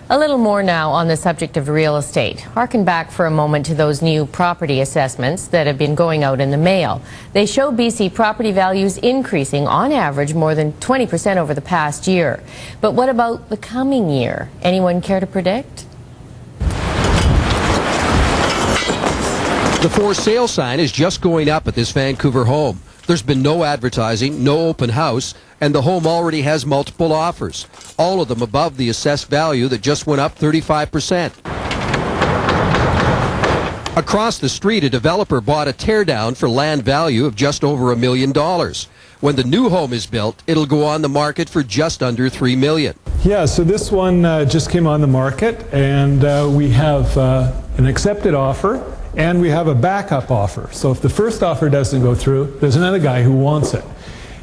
A little more now on the subject of real estate. Harken back for a moment to those new property assessments that have been going out in the mail. They show BC property values increasing on average more than 20% over the past year. But what about the coming year? Anyone care to predict? The for sale sign is just going up at this Vancouver home. There's been no advertising, no open house, and the home already has multiple offers, all of them above the assessed value that just went up 35%. Across the street, a developer bought a teardown for land value of just over $1 million. When the new home is built, it'll go on the market for just under $3 million. Yeah, so this one just came on the market, and we have an accepted offer, and we have a backup offer. So if the first offer doesn't go through, there's another guy who wants it.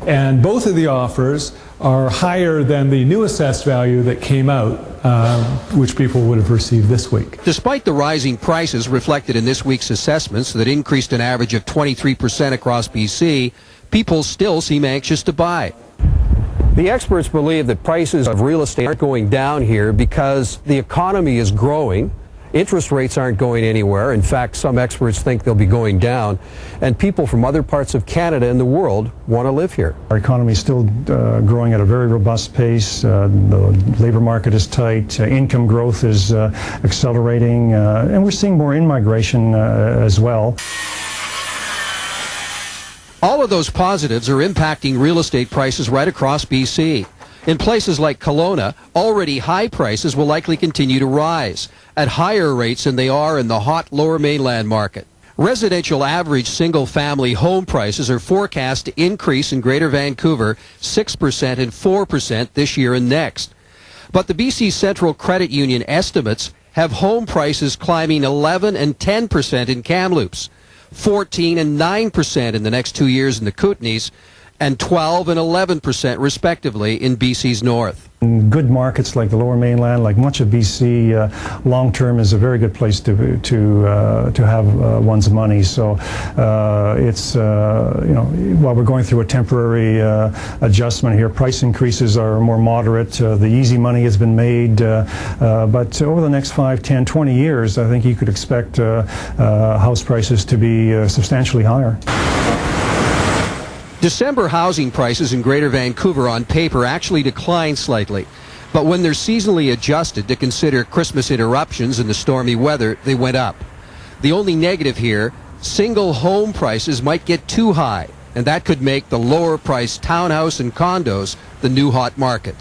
And both of the offers are higher than the new assessed value that came out, which people would have received this week. Despite the rising prices reflected in this week's assessments that increased an average of 23% across BC, people still seem anxious to buy. The experts believe that prices of real estate aren't going down here because the economy is growing. Interest rates aren't going anywhere. In fact, some experts think they'll be going down. And people from other parts of Canada and the world want to live here. Our economy is still growing at a very robust pace. The labor market is tight. Income growth is accelerating. And we're seeing more in-migration as well. All of those positives are impacting real estate prices right across BC. In places like Kelowna, already high prices will likely continue to rise at higher rates than they are in the hot Lower Mainland market. Residential average single-family home prices are forecast to increase in Greater Vancouver 6% and 4% this year and next. But the BC Central Credit Union estimates have home prices climbing 11 and 10% in Kamloops, 14 and 9% in the next 2 years in the Kootenays, and 12 and 11% respectively in BC's north. In good markets like the Lower Mainland, like much of BC, long-term is a very good place to have one's money. So it's while we're going through a temporary adjustment here, price increases are more moderate. The easy money has been made, but over the next 5, 10, 20 years, I think you could expect house prices to be substantially higher. December housing prices in Greater Vancouver on paper actually declined slightly, but when they're seasonally adjusted to consider Christmas interruptions and the stormy weather, they went up. The only negative here, single home prices might get too high, and that could make the lower priced townhouse and condos the new hot market.